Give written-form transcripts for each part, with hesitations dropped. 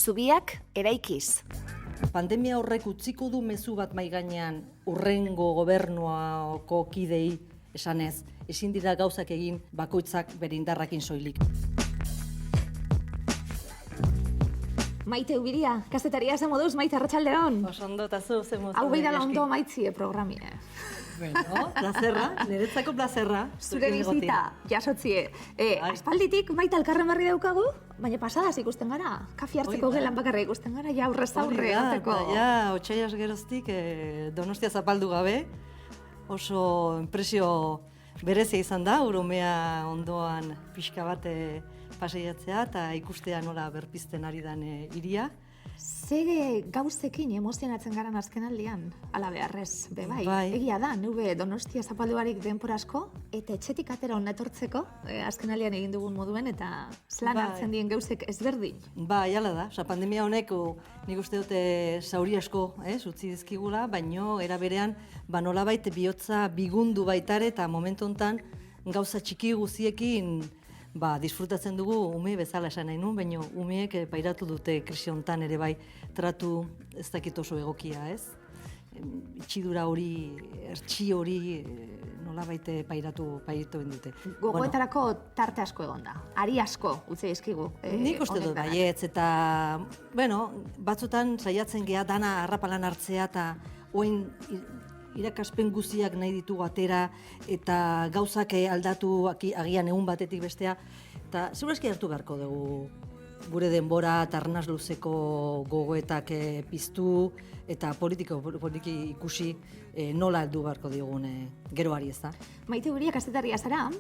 zubiak eraikiz. Pandemia horrek utziko du mezu bat mahai gainean hurrengo gobernuako kidei esanez, ezin dira gauzak egin bakoitzak bere indarrakin soilik. Maite Ubiria, kazetaria esan moduz, Maite, arratsaldeon. Ondo eta zu, ze mozu. Hau beidala ondo maitzie programie. Bueno, plazerra, niretzako plazerra. Zure bizita, jasotzie. Aspalditik Maite elkarren berri daukagu, baina pasadas ikusten gara. Kafi hartzeko gelan bakarra ikusten gara, ja aurrez aurre egoteko. Ja, otsaiaz geroztik Donostia zapaldu gabe, oso impresio berezia izan da, urumea ondoan pixka bat paseiatzea eta ikustea nola berpizten ari den hiria. Ze gauzekin emozionatzen garan azken aldian, ala beharrez, bai. Egia da, nube Donostia zapaldu barik denpora asko, eta etxetik atera hona etortzeko, azken aldian egin dugun moduen, eta zelan hartzen dien gauzek ezberdin. Bai, ala da, pandemia honek nik uste dute zauri asko utzi dizkigula, baino era berean nolabait bihotza bigundu baitare eta momentu honetan gauza txiki guziekin disfrutatzen dugu ume bezala esan nahi nuen, baina umeek pairatu dute krisi honetan ere bai tratu ez dakit oso egokia, ez? Itxidura hori, ertsi hori nolabait pairatu dute. Gogoetarako tarte asko egon da, ari asko utzi dizkigu. Nik uste dut baietz eta, batzutan saiatzen geha dana harrapalan hartzea eta oin irakaspen guziak nahi ditugu atera eta gauzak aldatu agian egun batetik bestea. Eta segurazki hartu beharko dugu gure denbora eta arnaz luzeko gogoetak piztu eta politiki ikusi nola heldu beharko digun geroari, ez da. Maite Ubiria, kazetaria zara,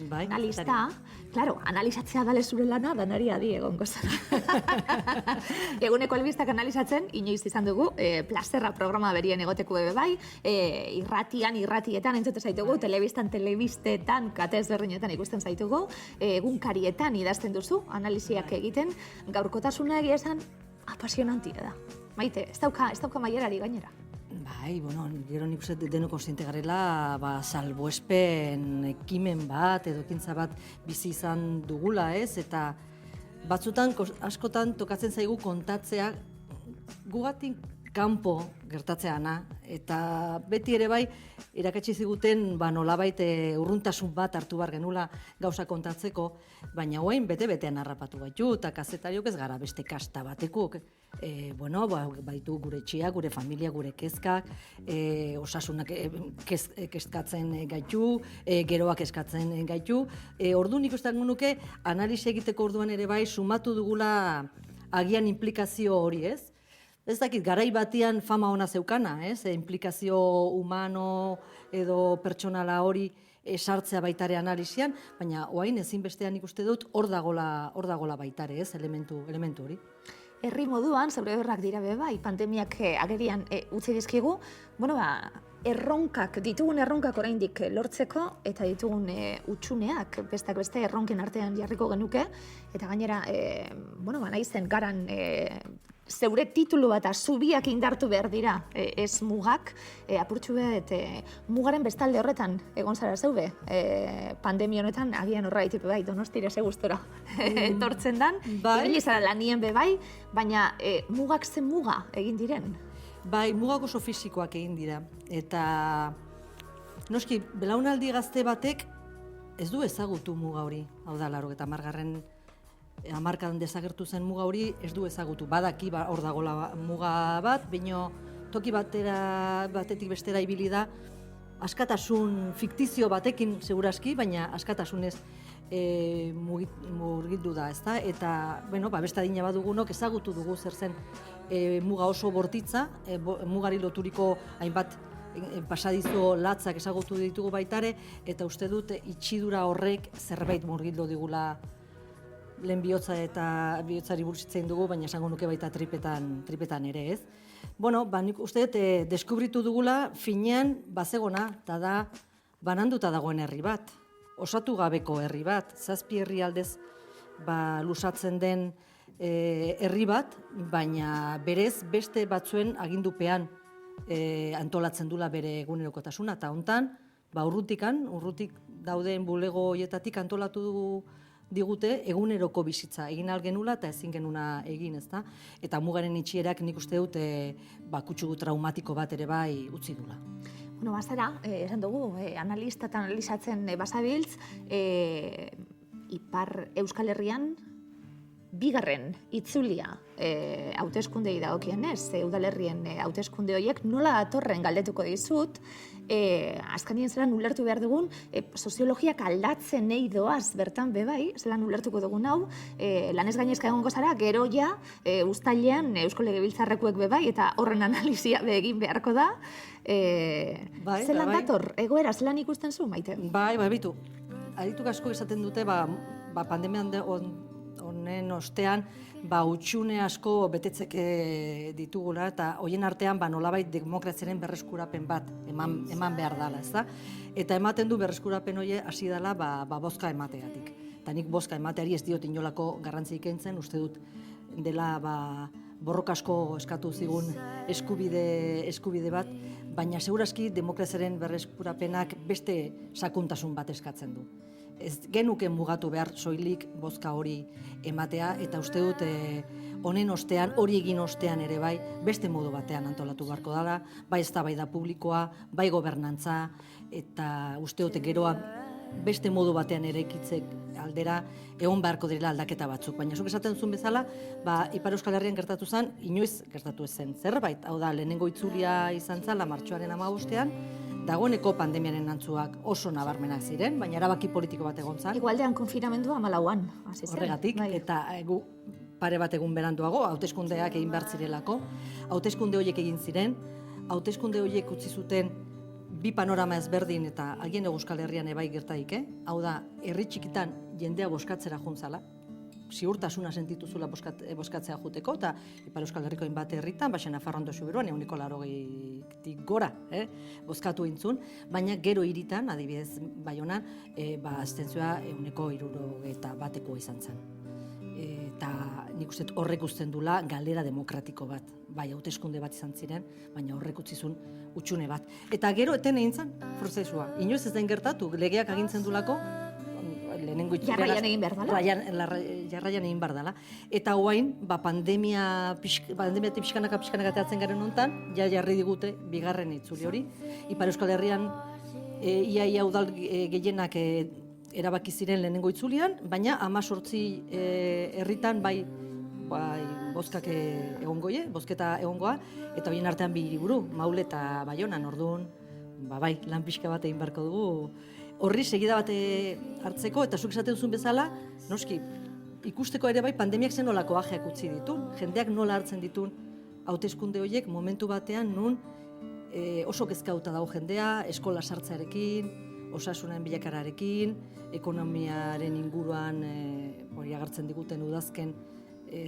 bai, analista, claro, analizatzea dale zure lana, danari adi egongo zara. Eguneko albistak analizatzen, inoiz izan dugu, plazerra programa berien egoteko bebe bai, irratietan entzute zaitugu, telebistetan, kate ezberdinetan ikusten zaitugu, egunkarietan idazten duzu, analiziak egiten, gaurkotasuna egia esan, apasionantia da. Maite, ez dauka mailerari gainera. Bai, gero nik uste deno konstiente garela, salbuespen ekimen bat edo ekintza bat bizi izan dugula, ez? Eta batzutan, askotan tokatzen zaigu kontatzea gugatik kanpo gertatzeana, eta beti ere bai, irakatsi ziguten nolabait urruntasun bat hartu behar genula gauza kontatzeko, baina hoain bete-betean harrapatu baitu, eta kazetariok ez gara beste kasta batekuk. Baitu gure etxea, gure familia, gure kezkak, osasunak kezkatzen gaitu, geroak kezkatzen gaitu. Ordu nik ustean nuke, analiz egiteko orduan ere bai, sumatu dugula agian implikazio hori, ez? Ez dakit, garai batian fama ona zeukana, ez? Implikazio humano edo pertsonala hori sartzea baitare analizian, baina oain ezinbestean ikuste dut hor dagola baitare, ez? Elementu hori. Herri moduan, zeure horrak dira bai, pandemiak agerian utzi dizkigu, ditugun erronkak oraindik lortzeko, eta ditugun utxuneak, bestak beste erronken artean jarriko genuke, eta gainera, naizen garan zeure titulu bat zubiak indartu behar dira, ez mugak, apurtxu bet, mugaren bestalde horretan egon zara zeube, pandemia honetan agian horra itipe bai, Donostira ze gustora etortzen dan, ibili zara lanien bai, baina mugak zen muga egin diren. Bai, mugak oso fisikoak egin dira, eta noski, belaunaldi gazte batek ez du ezagutu muga hori, hau da, 80. Hamarkadan desagertu zen muga hori ez du ezagutu. Badaki hor dagoela muga bat, baina toki batetik bestera ibili da askatasun fiktizio batekin segurazki, baina askatasunez murgildu da, ezta? Eta, beste adina badugunok ezagutu dugu zer zen muga oso bortitza, mugari loturiko hainbat pasadizo latzak ezagutu ditugu baitare, eta uste dut itxidura horrek zerbait murgildu digula lehen bihotza eta bihotzari burutzitzen dugu, baina esango nuke baita tripetan ere, ez? Nik uste dut deskubritu dugula finean bazegona, eta da bananduta dagoen herri bat, osatu gabeko herri bat, 7 herrialdez lusatzen den herri bat, baina berez beste batzuen agindupean antolatzen dula bere egunerokotasuna, eta hontan, urrutik dauden bulego hoietatik antolatu digute eguneroko bizitza egin ahal genula eta ezin genuna egin, ezta? Eta mugaren itxierak nik uste dut kutsu traumatiko bat ere bai utzi dula. Bueno, bazara, esan dugu, analista eta analizatzen basabiltz, Ipar Euskal Herrian bigarren itzulia hauteskundei dagokienez, udalerrien hauteskunde horiek nola datorren galdetuko dizut, azkenien zelan ulertu behar dugun, soziologiak aldatzen nahi doaz bertan bebai, zelan ulertuko dugun hau, lanez gainezka egongo zara, gero ja, uztailean Eusko Legebiltzarrekuek bebai, eta horren analizia egin beharko da, zelan dator, egoera, zelan ikusten zu, Maite? Bai, bitu, adituk asko esaten dute, pandemian honen ostean, utxune asko betetzeke ditugula, eta hoien artean nolabait demokraziaren berreskurapen bat eman behar dela, ez da? Eta ematen du berreskurapen hori hasi dela bozka emateatik. Eta nik bozka emateari ez diot inolako garrantzi kentzen, uste dut dela borroka asko eskatu zigun eskubide bat, baina segurazki demokraziaren berreskurapenak beste sakuntasun bat eskatzen du. Ez genuke mugatu behar soilik bozka hori ematea, eta uste dut honen ostean, hori egin ostean ere bai, beste modu batean antolatu beharko dela, bai eztabaida publikoa, bai gobernantza, eta uste dut geroa beste modu batean eraikitzek aldera egon beharko direla aldaketa batzuk. Baina zuk esaten zuen bezala, Ipar Euskal Herrian gertatu zen, inoiz gertatu zen zerbait. Hau da, lehenengo itzulia izan zala martxoaren 15ean, dagoeneko pandemiaren antzuak oso nabarmenak ziren, baina erabaki politiko bat egon zan. Igualdean konfinamendua 14an, hasi zen. Horregatik, eta pare bat egun beranduago, hauteskundeak egin behar zirelako. Hauteskunde horiek egin ziren, hauteskunde horiek utzi zuten bi panorama ezberdin eta agien Euskal Herrian ebai gertaik, Hau da, herri txikitan jendea boskatzera juntzala, ziurtasuna sentitu zula boskatzea juteko, eta Ipar Euskal Herriko hainbat herritan, baina Nafarroan Xuberuan, 80tik gora, bozkatu intzun, baina gero hiritan, adibidez Baionan, abstentzioa 61%ko izan zen. Eta nik uste horrek uzten dula galdera demokratiko bat, bai hauteskunde bat izan ziren, baina horrek utzizun utxune bat. Eta gero eten egin zen prozesua. Inoiz ez den gertatu, legeak agintzen dulako, jarraian egin behar dela. Jarraian egin behar dela. Eta hoain, pandemiatik pixkanaka ateatzen garen hontan, jarri digute bigarren itzuli hori. Ipar Euskal Herrian ia udal gehienak erabaki ziren lehenengo itzulian, baina 18 herritan bai bozkak egongoie, bozketa egongoa, eta horien artean bi hiriburu, Maule eta Baionan, orduan, bai, lan pixka bat egin beharko dugu, horri segida bat hartzeko, eta zuk esaten zuen bezala, noski, ikusteko ere bai pandemiak zen nolako ajeak utzi ditu, jendeak nola hartzen ditun hauteskunde horiek momentu batean nun oso kezkauta dago jendea, eskola sartzearekin, osasunen bilakararekin, ekonomiaren inguruan agertzen diguten udazken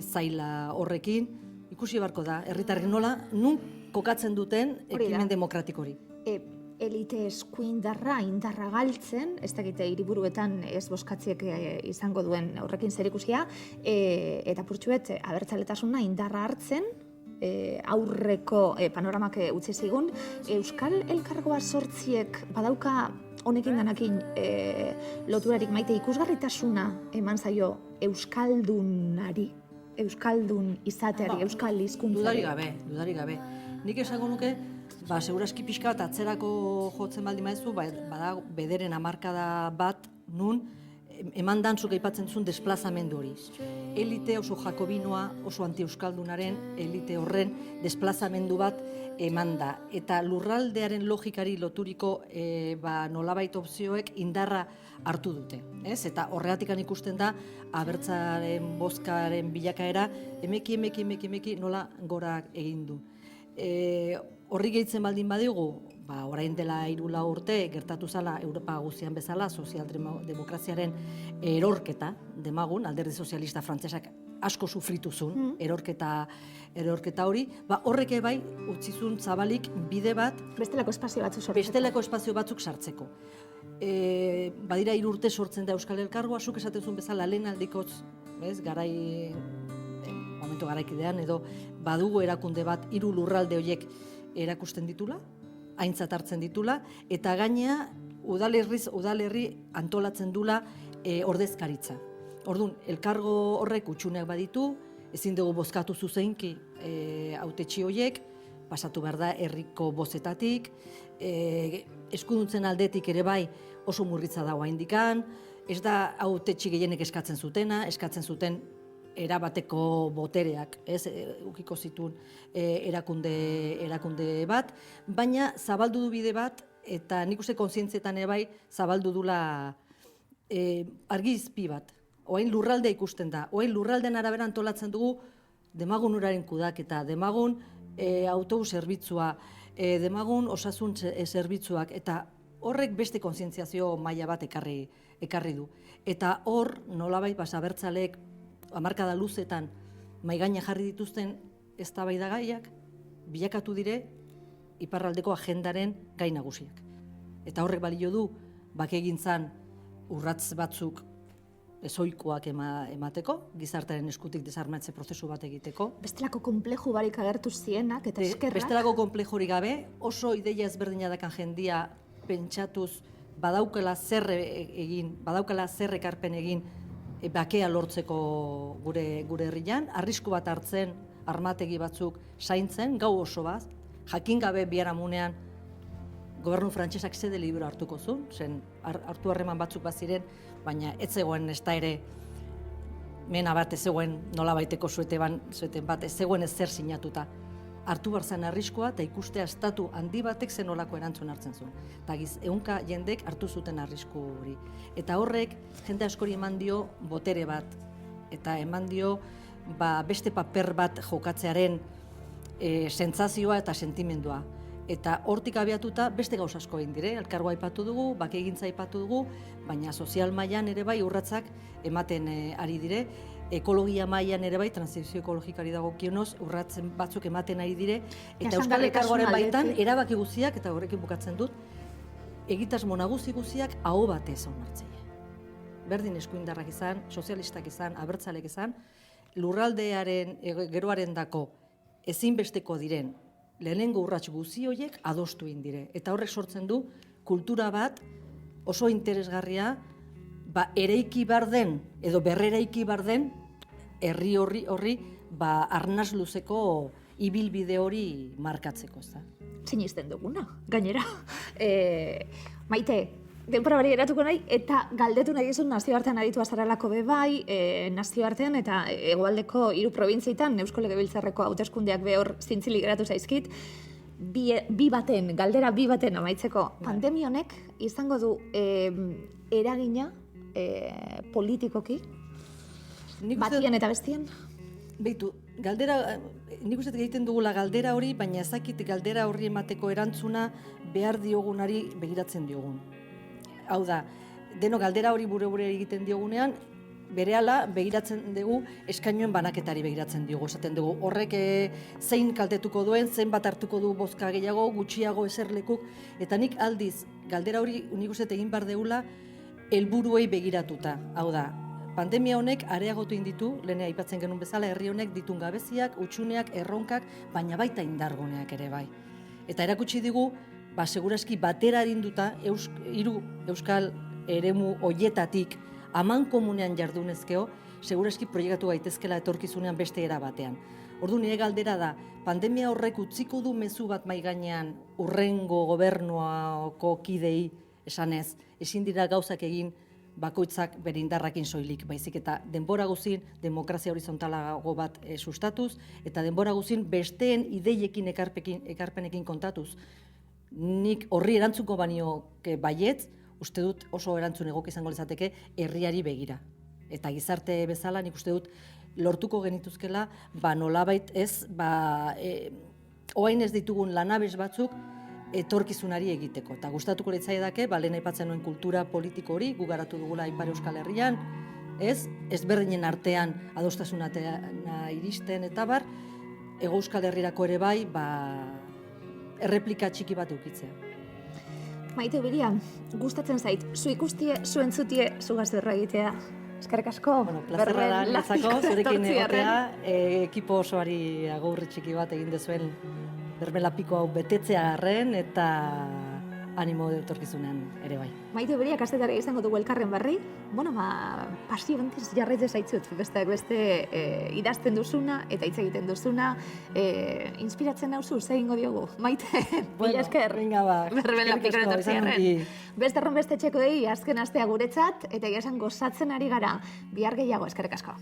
zaila horrekin, ikusi beharko da, herritarrek nola, nun kokatzen duten ekimen demokratiko hori. Elite eskuindarra, indarra galtzen, ez dakite hiriburuetan ez boskatziek izango duen horrekin zerikusia, eta purtsuet, abertzaletasuna indarra hartzen, aurreko panoramak utzi zigun, Euskal Elkargoa sortziek badauka honekin danakin loturarik, Maite, ikusgarritasuna eman zaio Euskaldunari, Euskaldun izateari, Euskal hizkuntzari. Dudarik gabe. Nik esango nuke, segurazki pixka bat atzerako jotzen baldin maizu, bada bederen hamarkada bat nun eman dantzuk aipatzen zuen desplazamendu hori. Elite oso jakobinoa, oso anti-euskaldunaren elite horren desplazamendu bat eman da. Eta lurraldearen logikari loturiko nolabait opzioek indarra hartu dute. Eta horregatik ikusten da, abertzaren bozkaren bilakaera, emeki nola gora egin du. Horri gehitzen baldin badigu, orain dela 3-4 urte gertatu zala Europa guztian bezala sozialdemokraziaren erorketa demagun, alderdi sozialista frantsesak asko sufrituzun erorketa hori, horrek bai utzizun zabalik bide bat bestelako espazio batzuk sartzeko. Badira 3 urte sortzen da Euskal Elkargoa, zuk esaten zuen bezala lehen aldikoz, momentu garaikidean, edo badugu erakunde bat 3 lurralde horiek erakusten ditula, aintzat hartzen ditula, eta gainea udalerri antolatzen dula ordezkaritza. Orduan, elkargo horrek utxuneak baditu, ezin dugu bozkatu zuzenki hautetsi horiek, pasatu behar da herriko bozetatik, eskuduntzen aldetik ere bai oso murritza dagoa indikan, ez da hautetsi gehienek eskatzen zuten erabateko botereak, ukiko zituen erakunde bat, baina zabaldu du bide bat, eta nik uste kontzientzietan ere bai zabaldu dula argizpi bat. Oain lurraldea ikusten da, oain lurraldean arabera antolatzen dugu demagun uraren kudaketa, demagun autobus zerbitzua, demagun osasun zerbitzuak, eta horrek beste kontzientziazio maila bat ekarri du. Eta hor, nolabait abertzaleek hamarkada luzetan mahaigaina jarri dituzten eztabaidagaiak bilakatu dire iparraldeko agendaren gai nagusiak. Eta horrek balio du bakegintzan urratz batzuk ezoikoak emateko, gizartearen eskutik desarmatze prozesu bat egiteko. Bestelako konpleju barik agertu zienak eta eskerrak. Bestelako konplejurik gabe, oso ideia ezberdina dakan jendia pentsatuz badaukala zer ekarpen egin bakea lortzeko gure herrian, arrisku bat hartzen armategi batzuk zaintzen, gau oso bat, jakin gabe biharamunean gobernu frantsesak zede liburu hartuko zuen, zen hartu harreman batzuk baziren, baina ez zegoen ez da ere mena bat ez zegoen nolabaiteko zueten bat, ez zegoen ez zer sinatuta. Hartu barzan arriskua eta ikustea estatu handi batek zen olako erantzun hartzen zuen. Eta ehunka jendek hartu zuten arrisku hori. Eta horrek jende askori eman dio botere bat. Eta eman dio beste paper bat jokatzearen sentsazioa eta sentimendua. Eta hortik abiatuta beste gauz asko egin dire, elkargoa aipatu dugu, bakegintza aipatu dugu, baina sozial mailan ere bai urratsak ematen ari dire, ekologia mailan ere bai, transizio ekologikari dagokionoz urratzen batzuk ematen ari dire, eta Euskal Elkargoaren baitan erabaki guztiak, eta horrekin bukatzen dut, egitasmo nagusi guztiak aho batez onartzaile. Berdin eskuindarrak izan, sozialistak izan, abertzalek izan, lurraldearen geroarendako ezinbesteko diren lehenengo urrats guzi horiek adostu egin dire. Eta horrek sortzen du kultura bat oso interesgarria ereiki bar den edo berreraiki bar den herri horri arnaz luzeko ibilbide hori markatzeko, ez da. Sinisten duguna, gainera. Maite, denbora bari geratuko nahi, eta galdetu nahi izun nazioartean aditua zaralako bebai, nazioartean eta hegoaldeko 3 probintzietan Eusko Legebiltzarreko hauteskundeak behor zintzilik geratu zaizkit, galdera bi baten amaitzeko. Pandemia honek izango du eragina politikoki, batien eta bestien? Beitu, galdera, nik uste egiten dugula galdera hori, baina ezakit galdera horri emateko erantzuna behar diogunari begiratzen diogun. Hau da, deno galdera hori bure egiten diogunean, berehala begiratzen dugu eskainoen banaketari begiratzen diogu. Esaten dugu horrek zein kaltetuko duen, zein bat hartuko du bozka gehiago, gutxiago eserlekuk, eta nik aldiz galdera hori nik uste egin bar deula helburuei begiratuta. Hau da, pandemia honek areagotu inditu, lehen aipatzen genuen bezala, herri honek ditun gabeziak, hutsuneak, erronkak, baina baita indarguneak ere bai. Eta erakutsi digu, seguraski batera arinduta, hiru euskal eremu hoietatik aman komunean jardunezkeo, seguraski proiektu gaitezkela etorkizunean beste era batean. Ordu nire galdera da, pandemia horrek utziko du mezu bat mai gainean urrengo gobernuako kidei esanez, ezin dira gauzak egin bakoitzak bere indarrakin soilik, baizik eta denbora guzin demokrazia horizontalago bat sustatuz, eta denbora guzin besteen ideiekin ekarpenekin kontatuz. Nik horri erantzuko banioke baietz, uste dut oso erantzun egoki izango lezateke herriari begira. Eta gizarte bezala nik uste dut lortuko genituzkela, nolabait ez, oain ez ditugun lanabes batzuk etorkizunari egiteko. Eta gustatuko litzaidake, lehen aipatzen nuen kultura politiko hori, gu garatu dugula Ipar Euskal Herrian, ezberdinen artean adostasuna iristen eta bar, Hego Euskal Herrirako ere bai, erreplika txiki bat eukitzea. Maite Ubiria, gustatzen zait, zu ikustie, zu entzutie, zu gazterra egitea. Eskerrik asko. Plazerra da, niretzako, zurekin egotea, ekipo osoari agurri txiki bat egin dezuen bermelapiko hau betetzea garren, eta animo etorkizunean ere bai. Maite Uberia kazetari izango dugu elkarren berri. Pasio bantez jarraitzen zaitzut, besteak beste idazten duzuna eta hitz egiten duzuna. Inspiratzen nauzu, ze egingo diogu? Maite, mila esker. Venga ba. Berbela pikor etortziarren. ongi. Beste erron beste txekoei azken astea guretzat, eta egia esan gozatzen ari gara. Bihar gehiago, eskerrik asko.